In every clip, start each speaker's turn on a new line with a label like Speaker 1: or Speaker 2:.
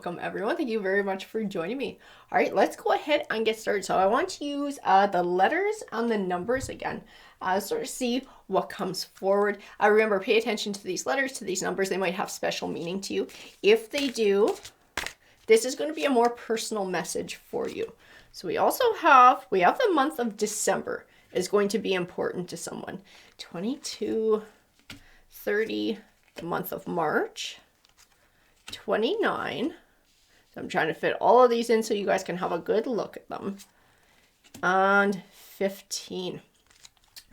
Speaker 1: welcome everyone. Thank you very much for joining me. All right, let's go ahead and get started. So I want to use the letters and the numbers again. Sort of see what comes forward. Remember, pay attention to these letters, to these numbers. They might have special meaning to you. If they do, this is going to be a more personal message for you. So we have the month of December is going to be important to someone. 22, 30, the month of March, 29. So I'm trying to fit all of these in so you guys can have a good look at them. And 15.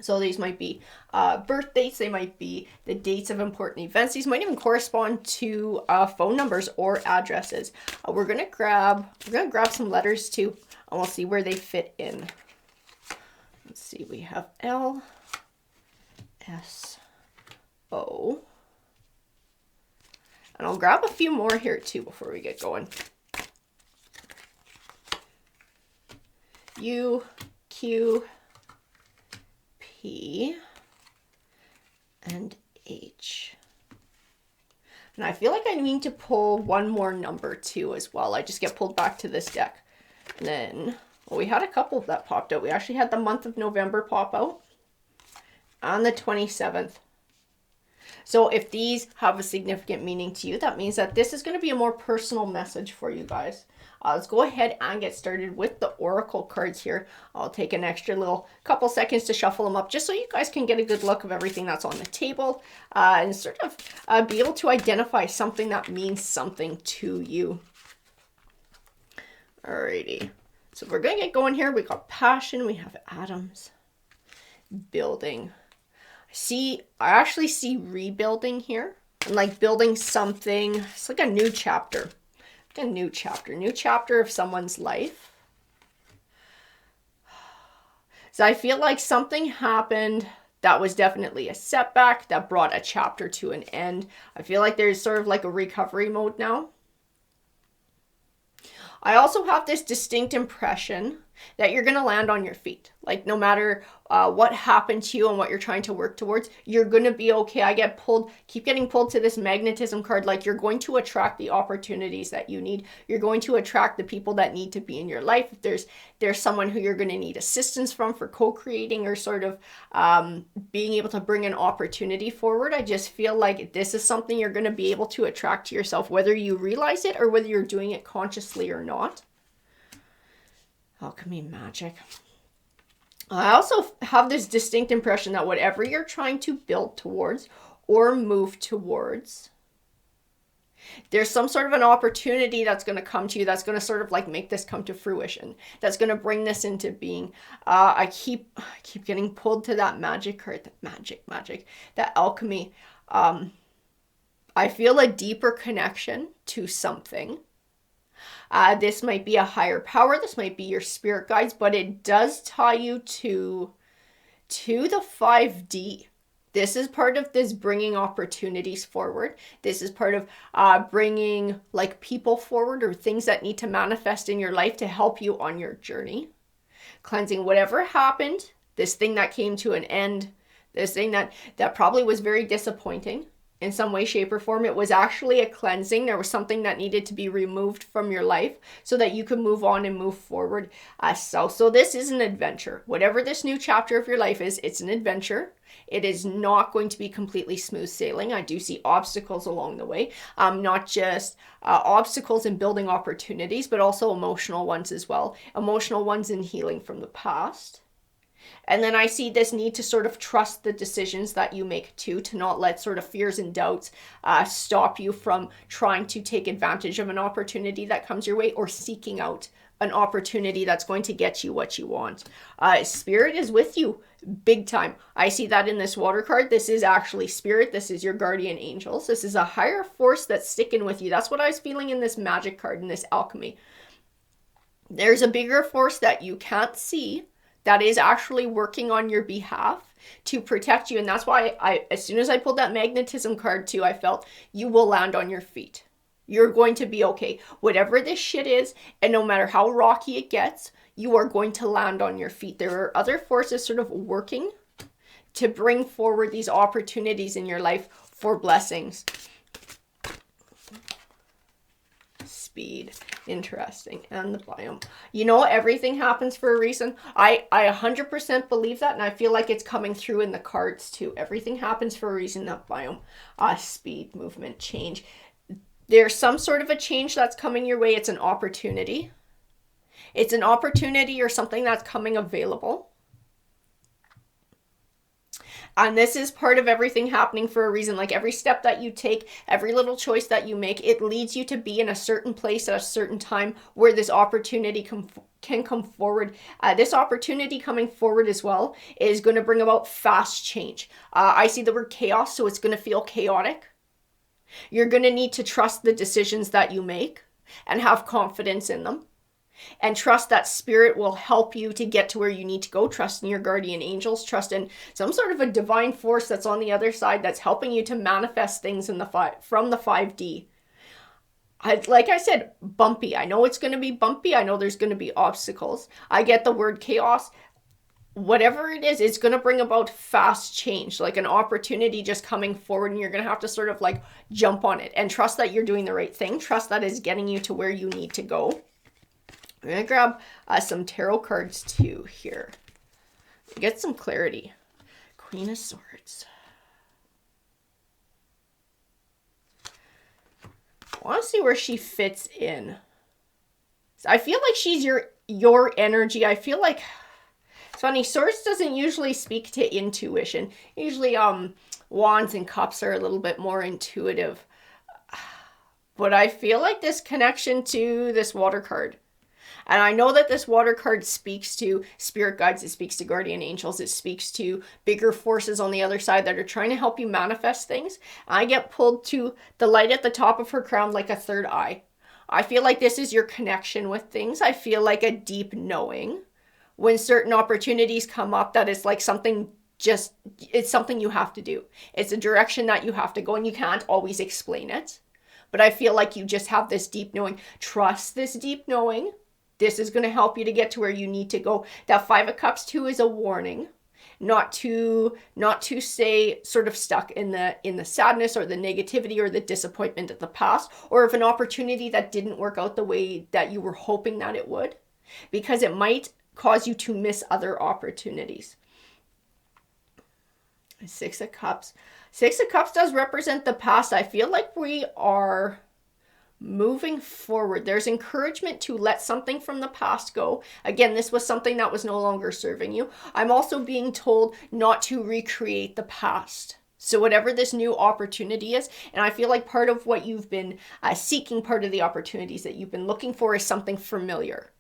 Speaker 1: So these might be birth dates. They might be the dates of important events. These might even correspond to phone numbers or addresses. We're gonna grab some letters too, and we'll see where they fit in. Let's see. We have L, S, O. And I'll grab a few more here too before we get going. U, Q, P, and H. And I feel like I need to pull one more number too as well. I just get pulled back to this deck. And then, well, we had a couple that popped out. We actually had the month of November pop out on the 27th. So if these have a significant meaning to you, that means that this is going to be a more personal message for you guys. Let's go ahead and get started with the Oracle cards here. I'll take an extra little couple seconds to shuffle them up just so you guys can get a good look of everything that's on the table and sort of be able to identify something that means something to you. Alrighty. So we're going to get going here. We got passion. We have atoms. Building. I actually see rebuilding here, and like building something. It's like a new chapter, new chapter of someone's life. So I feel like something happened that was definitely a setback that brought a chapter to an end. I feel like there's sort of like a recovery mode now. I also have this distinct impression that you're going to land on your feet. Like no matter what happened to you and what you're trying to work towards, you're going to be okay. I keep getting pulled to this magnetism card. Like you're going to attract the opportunities that you need. You're going to attract the people that need to be in your life. If there's someone who you're going to need assistance from for co-creating or sort of being able to bring an opportunity forward, I just feel like this is something you're going to be able to attract to yourself, whether you realize it or whether you're doing it consciously or not. Alchemy, magic. I also have this distinct impression that whatever you're trying to build towards or move towards, there's some sort of an opportunity that's going to come to you that's going to sort of like make this come to fruition. That's going to bring this into being. I keep getting pulled to that magic card, that magic, that alchemy. I feel a deeper connection to something. This might be a higher power. This might be your spirit guides, but it does tie you to the 5D. This is part of this bringing opportunities forward. This is part of bringing like people forward or things that need to manifest in your life to help you on your journey. Cleansing whatever happened, this thing that came to an end, this thing that probably was very disappointing. In some way, shape, or form, it was actually a cleansing. There was something that needed to be removed from your life so that you could move on and move forward. So this is an adventure. Whatever this new chapter of your life is, it's an adventure. It is not going to be completely smooth sailing. I do see obstacles along the way, not just obstacles in building opportunities, but also emotional ones as well. Emotional ones in healing from the past. And then I see this need to sort of trust the decisions that you make too, to not let sort of fears and doubts stop you from trying to take advantage of an opportunity that comes your way or seeking out an opportunity that's going to get you what you want. Spirit is with you big time. I see that in this water card. This is actually spirit. This is your guardian angels. This is a higher force that's sticking with you. That's what I was feeling in this magic card, in this alchemy. There's a bigger force that you can't see that is actually working on your behalf to protect you. And that's why as soon as I pulled that magnetism card too, I felt you will land on your feet. You're going to be okay. Whatever this shit is, and no matter how rocky it gets, you are going to land on your feet. There are other forces sort of working to bring forward these opportunities in your life for blessings. speed. Interesting. And the biome. You know, everything happens for a reason. I 100% believe that, and I feel like it's coming through in the cards too. Everything happens for a reason, that biome. Speed, movement, change. There's some sort of a change that's coming your way. It's an opportunity. It's an opportunity or something that's coming available. And this is part of everything happening for a reason. Like every step that you take, every little choice that you make, it leads you to be in a certain place at a certain time where this opportunity can come forward. This opportunity coming forward as well is going to bring about fast change. I see the word chaos, so it's going to feel chaotic. You're going to need to trust the decisions that you make and have confidence in them. And trust that spirit will help you to get to where you need to go. Trust in your guardian angels. Trust in some sort of a divine force that's on the other side that's helping you to manifest things in from the 5D. Like I said, bumpy. I know it's going to be bumpy. I know there's going to be obstacles. I get the word chaos. Whatever it is, it's going to bring about fast change, like an opportunity just coming forward, and you're going to have to sort of like jump on it and trust that you're doing the right thing. Trust that is getting you to where you need to go. I'm going to grab some tarot cards too here. Get some clarity. Queen of Swords. I want to see where she fits in. I feel like she's your energy. I feel like it's funny. Swords doesn't usually speak to intuition. Usually Wands and Cups are a little bit more intuitive. But I feel like this connection to this water card. And I know that this water card speaks to spirit guides, it speaks to guardian angels, it speaks to bigger forces on the other side that are trying to help you manifest things. I get pulled to the light at the top of her crown like a third eye. I feel like this is your connection with things. I feel like a deep knowing when certain opportunities come up that is like something it's something you have to do. It's a direction that you have to go, and you can't always explain it. But I feel like you just have this deep knowing. Trust this deep knowing. This is going to help you to get to where you need to go. That 5 of Cups too is a warning, not to stay sort of stuck in the sadness or the negativity or the disappointment of the past, or of an opportunity that didn't work out the way that you were hoping that it would, because it might cause you to miss other opportunities. 6 of Cups. 6 of Cups does represent the past. I feel like we are moving forward. There's encouragement to let something from the past go. Again, this was something that was no longer serving you. I'm also being told not to recreate the past. So whatever this new opportunity is, and I feel like part of what you've been seeking, part of the opportunities that you've been looking for is something familiar.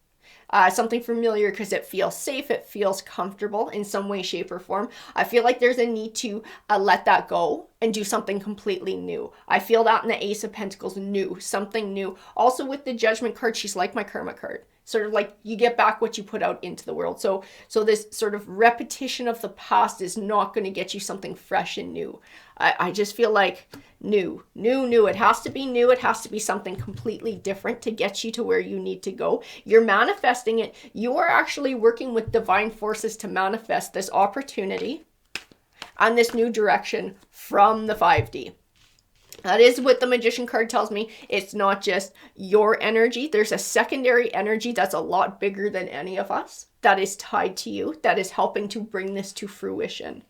Speaker 1: Something familiar because it feels safe, it feels comfortable in some way, shape, or form. I feel like there's a need to let that go and do something completely new. I feel that in the Ace of Pentacles, new, something new. Also with the Judgment card, she's like my Karma card. Sort of like you get back what you put out into the world. So this sort of repetition of the past is not going to get you something fresh and new. I just feel like new. It has to be new. It has to be something completely different to get you to where you need to go. You're manifesting it. You are actually working with divine forces to manifest this opportunity and this new direction from the 5D. That is what the Magician card tells me. It's not just your energy. There's a secondary energy that's a lot bigger than any of us that is tied to you, that is helping to bring this to fruition.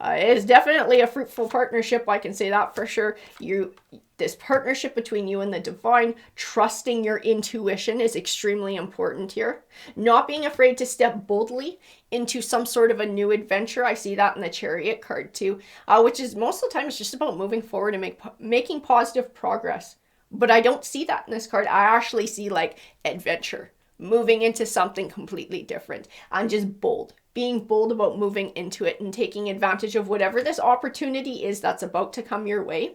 Speaker 1: It is definitely a fruitful partnership. I can say that for sure. This partnership between you and the divine, trusting your intuition is extremely important here. Not being afraid to step boldly into some sort of a new adventure. I see that in the Chariot card too, which is most of the time it's just about moving forward and making positive progress. But I don't see that in this card. I actually see like adventure, moving into something completely different, and just bold. Being bold about moving into it and taking advantage of whatever this opportunity is that's about to come your way.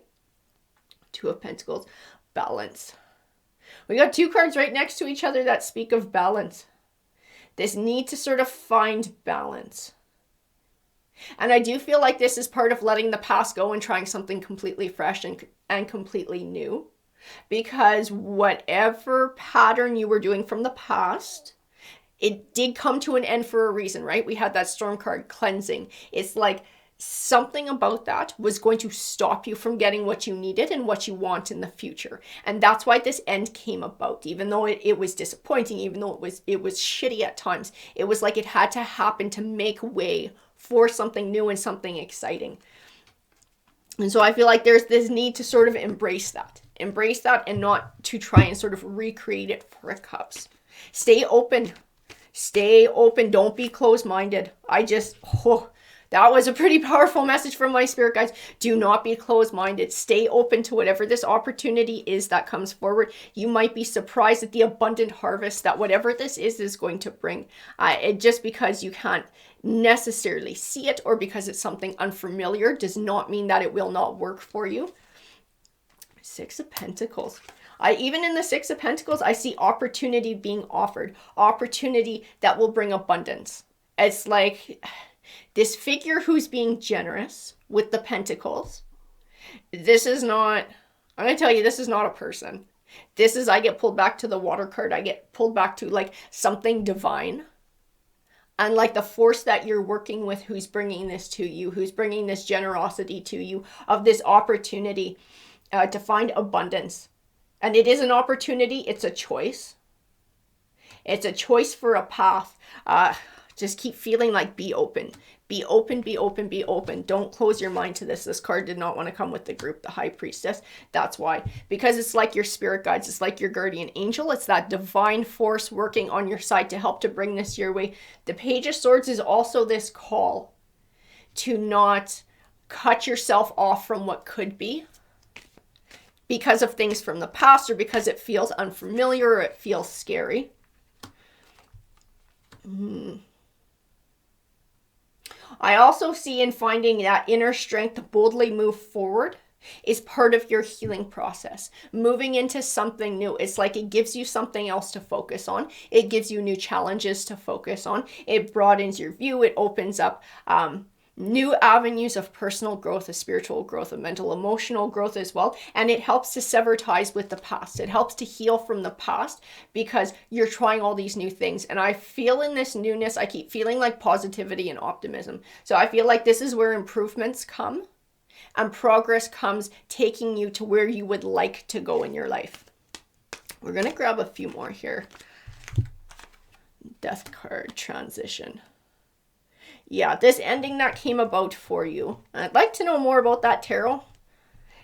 Speaker 1: 2 of Pentacles, balance. We got 2 cards right next to each other that speak of balance. This need to sort of find balance. And I do feel like this is part of letting the past go and trying something completely fresh and completely new. Because whatever pattern you were doing from the past, it did come to an end for a reason, right? We had that Storm card, cleansing. It's like something about that was going to stop you from getting what you needed and what you want in the future. And that's why this end came about. Even though it was disappointing, even though it was shitty at times, it was like it had to happen to make way for something new and something exciting. And so I feel like there's this need to sort of embrace that and not to try and sort of recreate it for Cups. Stay open. Don't be closed-minded. That was a pretty powerful message from my spirit guides. Do not be closed-minded. Stay open to whatever this opportunity is that comes forward. You might be surprised at the abundant harvest that whatever this is going to bring. Just because you can't necessarily see it or because it's something unfamiliar does not mean that it will not work for you. Six of Pentacles. Even in the Six of Pentacles, I see opportunity being offered. Opportunity that will bring abundance. It's like this figure who's being generous with the Pentacles. This is not, I'm going to tell you, this is not a person. This is, I get pulled back to the Water card. I get pulled back to like something divine. And like the force that you're working with, who's bringing this to you, who's bringing this generosity to you, of this opportunity to find abundance. And it is an opportunity. It's a choice. It's a choice for a path. Just keep feeling like be open. Be open, be open, be open. Don't close your mind to this. This card did not want to come with the group, the High Priestess. That's why. Because it's like your spirit guides. It's like your guardian angel. It's that divine force working on your side to help to bring this your way. The Page of Swords is also this call to not cut yourself off from what could be because of things from the past or because it feels unfamiliar or it feels scary. I also see in finding that inner strength to boldly move forward is part of your healing process. Moving into something new. It's like it gives you something else to focus on. It gives you new challenges to focus on. It broadens your view. It opens up new avenues of personal growth, of spiritual growth, of mental, emotional growth as well. And it helps to sever ties with the past. It helps to heal from the past because you're trying all these new things. And I feel in this newness, I keep feeling like positivity and optimism. So I feel like this is where improvements come and progress comes, taking you to where you would like to go in your life. We're going to grab a few more here. Death card, transition. Yeah, this ending that came about for you. I'd like to know more about that, tarot.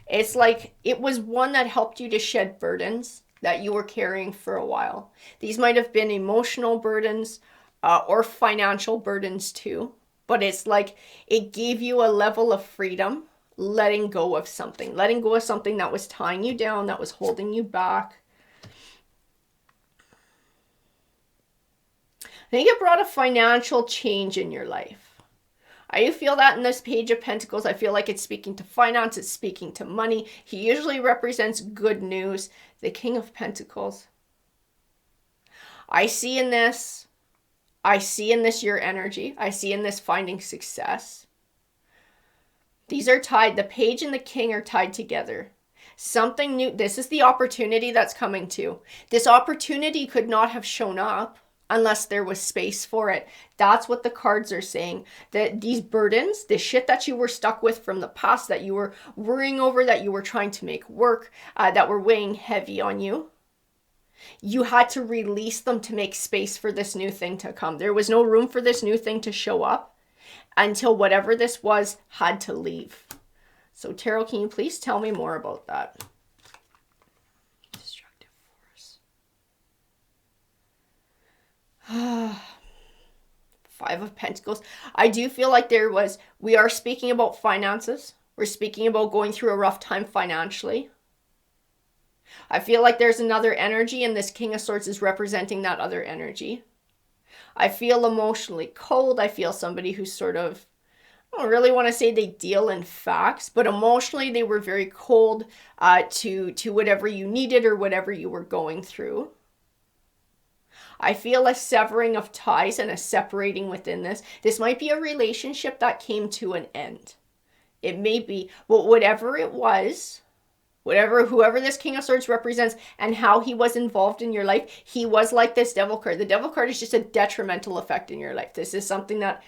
Speaker 1: It's like it was one that helped you to shed burdens that you were carrying for a while. These might have been emotional burdens or financial burdens too. But it's like it gave you a level of freedom, letting go of something that was tying you down, that was holding you back. I think it brought a financial change in your life. I feel that in this Page of Pentacles. I feel like it's speaking to finance. It's speaking to money. He usually represents good news. The King of Pentacles. I see in this your energy. I see in this finding success. These are tied. The Page and the King are tied together. Something new. This is the opportunity that's coming to. This opportunity could not have shown up unless there was space for it. That's what the cards are saying. That these burdens, the shit that you were stuck with from the past, that you were worrying over, that you were trying to make work, that were weighing heavy on you, you had to release them to make space for this new thing to come. There was no room for this new thing to show up until whatever this was had to leave. So Tarot, can you please tell me more about that? Destructive force. 5 of Pentacles. I do feel like we are speaking about finances. We're speaking about going through a rough time financially. I feel like there's another energy, and this King of Swords is representing that other energy. I feel emotionally cold. I feel somebody who's sort of, I don't really want to say they deal in facts, but emotionally they were very cold to whatever you needed or whatever you were going through. I feel a severing of ties and a separating within this. This might be a relationship that came to an end. It may be, but whatever it was, Whoever this King of Swords represents and how he was involved in your life, he was like this Devil card. The Devil card is just a detrimental effect in your life. This is something that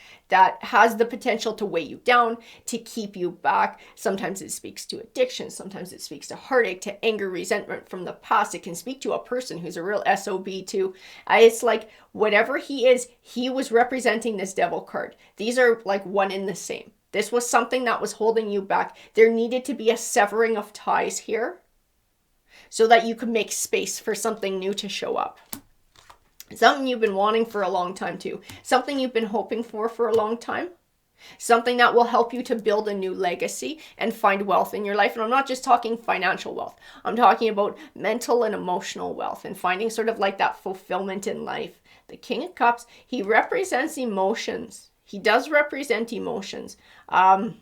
Speaker 1: has the potential to weigh you down, to keep you back. Sometimes it speaks to addiction. Sometimes it speaks to heartache, to anger, resentment from the past. It can speak to a person who's a real SOB too. It's like whatever he is, he was representing this Devil card. These are like one in the same. This was something that was holding you back. There needed to be a severing of ties here so that you could make space for something new to show up. Something you've been wanting for a long time too. Something you've been hoping for a long time. Something that will help you to build a new legacy and find wealth in your life. And I'm not just talking financial wealth. I'm talking about mental and emotional wealth and finding sort of like that fulfillment in life. The King of Cups, he represents emotions. He does represent emotions. I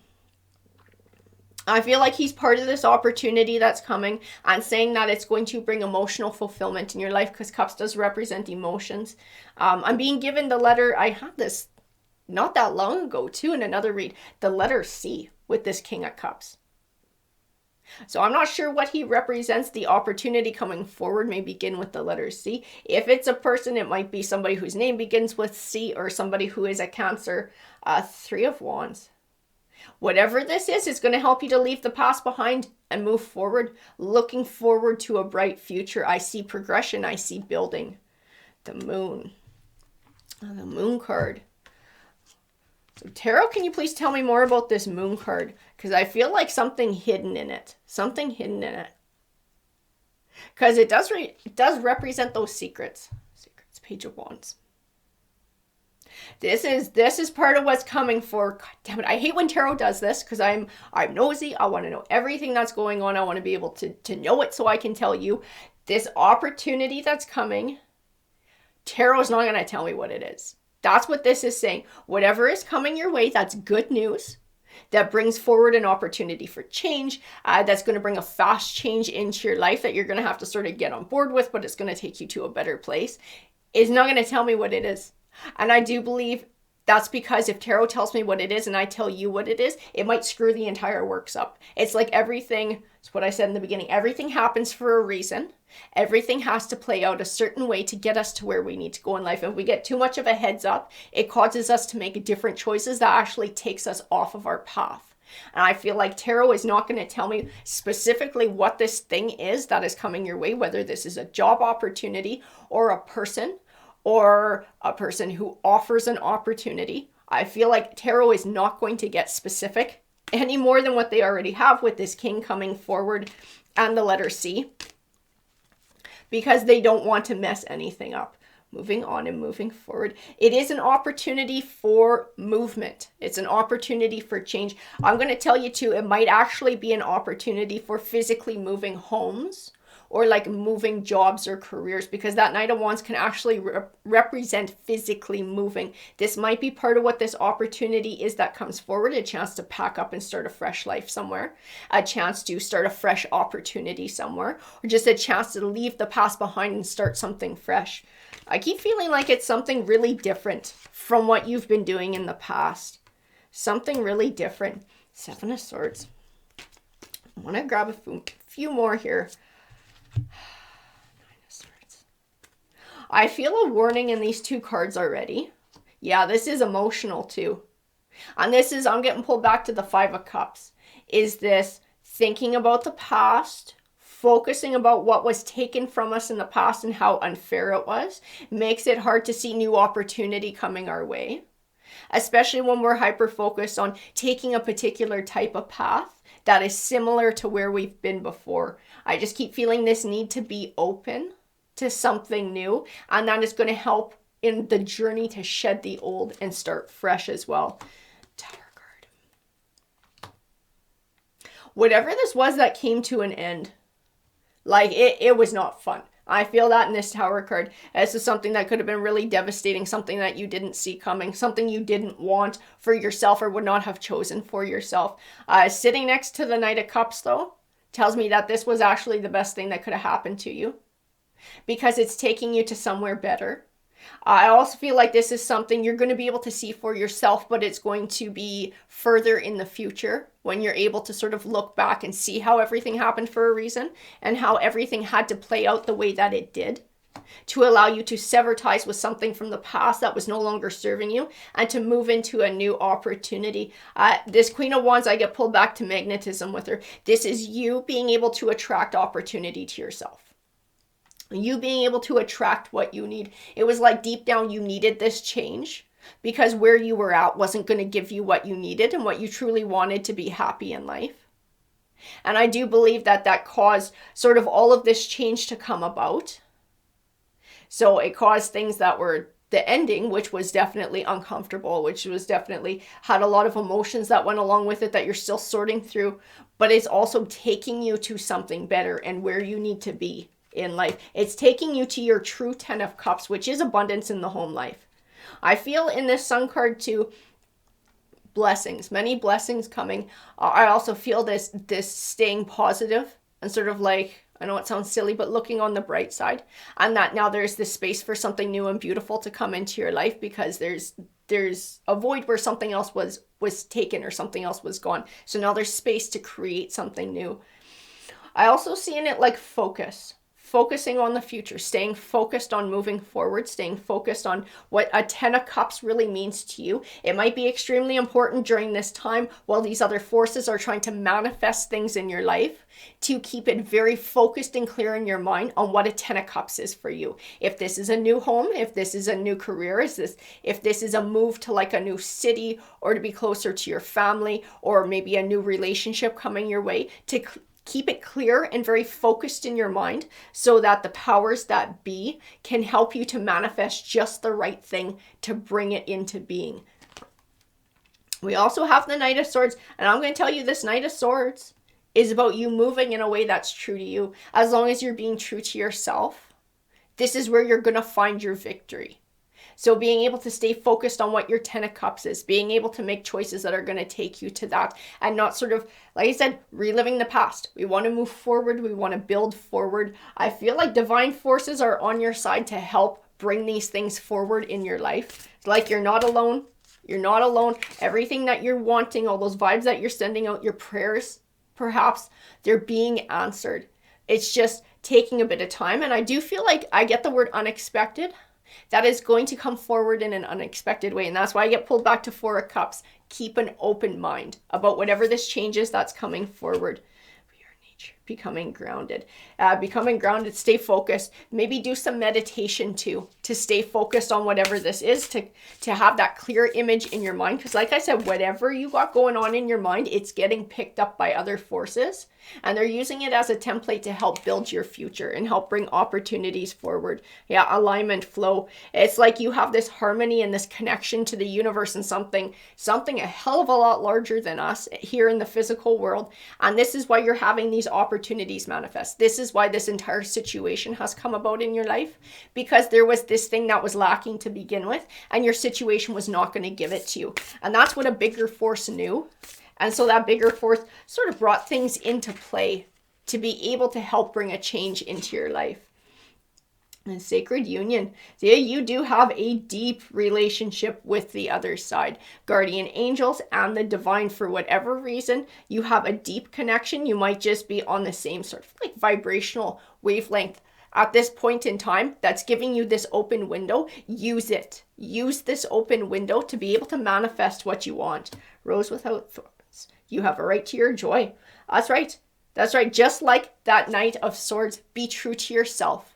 Speaker 1: feel like he's part of this opportunity that's coming and saying that it's going to bring emotional fulfillment in your life because Cups does represent emotions. I'm being given the letter, I had this not that long ago too in another read, the letter C with this King of Cups. So I'm not sure what he represents. The opportunity coming forward may begin with the letter C. If it's a person, it might be somebody whose name begins with C or somebody who is a Cancer. Three of Wands. Whatever this is, it's going to help you to leave the past behind and move forward, looking forward to a bright future. I see progression. I see building. The Moon. The Moon card. So Tarot, can you please tell me more about this Moon card? Because I feel like something hidden in it. Something hidden in it. Because it does represent those secrets. Secrets, Page of Wands. This is part of what's coming for. God damn it. I hate when Tarot does this because I'm nosy. I want to know everything that's going on. I want to be able to know it so I can tell you. This opportunity that's coming, Tarot's not going to tell me what it is. That's what this is saying. Whatever is coming your way, that's good news. That brings forward an opportunity for change. That's going to bring a fast change into your life that you're going to have to sort of get on board with, but it's going to take you to a better place. Is not going to tell me what it is. And I do believe that's because if Tarot tells me what it is and I tell you what it is, it might screw the entire works up. It's like everything, it's what I said in the beginning, everything happens for a reason. Everything has to play out a certain way to get us to where we need to go in life. If we get too much of a heads up, it causes us to make different choices that actually takes us off of our path. And I feel like Tarot is not going to tell me specifically what this thing is that is coming your way, whether this is a job opportunity or a person who offers an opportunity. I feel like Tarot is not going to get specific any more than what they already have with this King coming forward and the letter C, because they don't want to mess anything up. Moving on and moving forward. It is an opportunity for movement. It's an opportunity for change. I'm going to tell you too, it might actually be an opportunity for physically moving homes or like moving jobs or careers, because that Knight of Wands can actually represent physically moving. This might be part of what this opportunity is that comes forward, a chance to pack up and start a fresh life somewhere, a chance to start a fresh opportunity somewhere, or just a chance to leave the past behind and start something fresh. I keep feeling like it's something really different from what you've been doing in the past. Something really different. Seven of Swords. I want to grab a few more here. 9 of Swords. I feel a warning in these two cards already. Yeah, this is emotional too. And this is, I'm getting pulled back to the 5 of Cups. Is this thinking about the past, focusing about what was taken from us in the past and how unfair it was, makes it hard to see new opportunity coming our way. Especially when we're hyper-focused on taking a particular type of path that is similar to where we've been before. I just keep feeling this need to be open to something new, and that is going to help in the journey to shed the old and start fresh as well. Tower card. Whatever this was that came to an end, like it was not fun. I feel that in this Tower card. This is something that could have been really devastating, something that you didn't see coming, something you didn't want for yourself or would not have chosen for yourself. Sitting next to the Knight of Cups, though, tells me that this was actually the best thing that could have happened to you, because it's taking you to somewhere better. I also feel like this is something you're going to be able to see for yourself, but it's going to be further in the future when you're able to sort of look back and see how everything happened for a reason and how everything had to play out the way that it did, to allow you to sever ties with something from the past that was no longer serving you and to move into a new opportunity. This Queen of Wands, I get pulled back to magnetism with her. This is you being able to attract opportunity to yourself. You being able to attract what you need. It was like deep down you needed this change because where you were at wasn't going to give you what you needed and what you truly wanted to be happy in life. And I do believe that that caused sort of all of this change to come about. So it caused things that were the ending, which was definitely uncomfortable, which was definitely had a lot of emotions that went along with it that you're still sorting through, but it's also taking you to something better and where you need to be in life. It's taking you to your true 10 of Cups, which is abundance in the home life. I feel in this Sun card too, blessings, many blessings coming. I also feel this staying positive and sort of like, I know it sounds silly, but looking on the bright side, and that now there's this space for something new and beautiful to come into your life because there's a void where something else was taken or something else was gone. So now there's space to create something new. I also see in it like focusing on the future, staying focused on moving forward, staying focused on what a 10 of Cups really means to you. It might be extremely important during this time while these other forces are trying to manifest things in your life to keep it very focused and clear in your mind on what a 10 of Cups is for you. If this is a new home, if this is a new career, if this is a move to like a new city or to be closer to your family or maybe a new relationship coming your way, to keep it clear and very focused in your mind so that the powers that be can help you to manifest just the right thing to bring it into being. We also have the Knight of Swords, and I'm going to tell you this Knight of Swords is about you moving in a way that's true to you. As long as you're being true to yourself, this is where you're going to find your victory. So being able to stay focused on what your 10 of Cups is, being able to make choices that are going to take you to that and not sort of, like I said, reliving the past. We want to move forward. We want to build forward. I feel like divine forces are on your side to help bring these things forward in your life. Like you're not alone. You're not alone. Everything that you're wanting, all those vibes that you're sending out, your prayers, perhaps, they're being answered. It's just taking a bit of time. And I do feel like I get the word unexpected. That is going to come forward in an unexpected way. And that's why I get pulled back to 4 of Cups. Keep an open mind about whatever this change is that's coming forward. Becoming grounded, stay focused, maybe do some meditation too, to stay focused on whatever this is, to have that clear image in your mind. Because like I said, whatever you got going on in your mind, it's getting picked up by other forces and they're using it as a template to help build your future and help bring opportunities forward. Yeah, alignment, flow. It's like you have this harmony and this connection to the universe and something a hell of a lot larger than us here in the physical world. And this is why you're having these opportunities manifest. This is why this entire situation has come about in your life, because there was this thing that was lacking to begin with and your situation was not going to give it to you. And that's what a bigger force knew. And so that bigger force sort of brought things into play to be able to help bring a change into your life. And sacred union. So yeah, you do have a deep relationship with the other side. Guardian angels and the divine, for whatever reason, you have a deep connection. You might just be on the same sort of like vibrational wavelength at this point in time that's giving you this open window. Use it. Use this open window to be able to manifest what you want. Rose without thorns. You have a right to your joy. That's right. That's right. Just like that Knight of Swords, be true to yourself.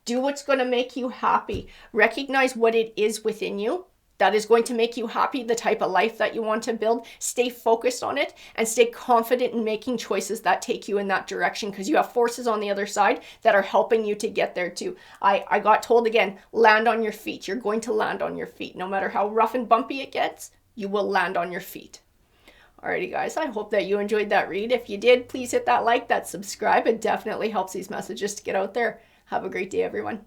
Speaker 1: Do what's going to make you happy. Recognize what it is within you that is going to make you happy, the type of life that you want to build. Stay focused on it and stay confident in making choices that take you in that direction, because you have forces on the other side that are helping you to get there too. I got told again, land on your feet. You're going to land on your feet. No matter how rough and bumpy it gets, you will land on your feet. Alrighty guys, I hope that you enjoyed that read. If you did, please hit that like, that subscribe. It definitely helps these messages to get out there. Have a great day, everyone.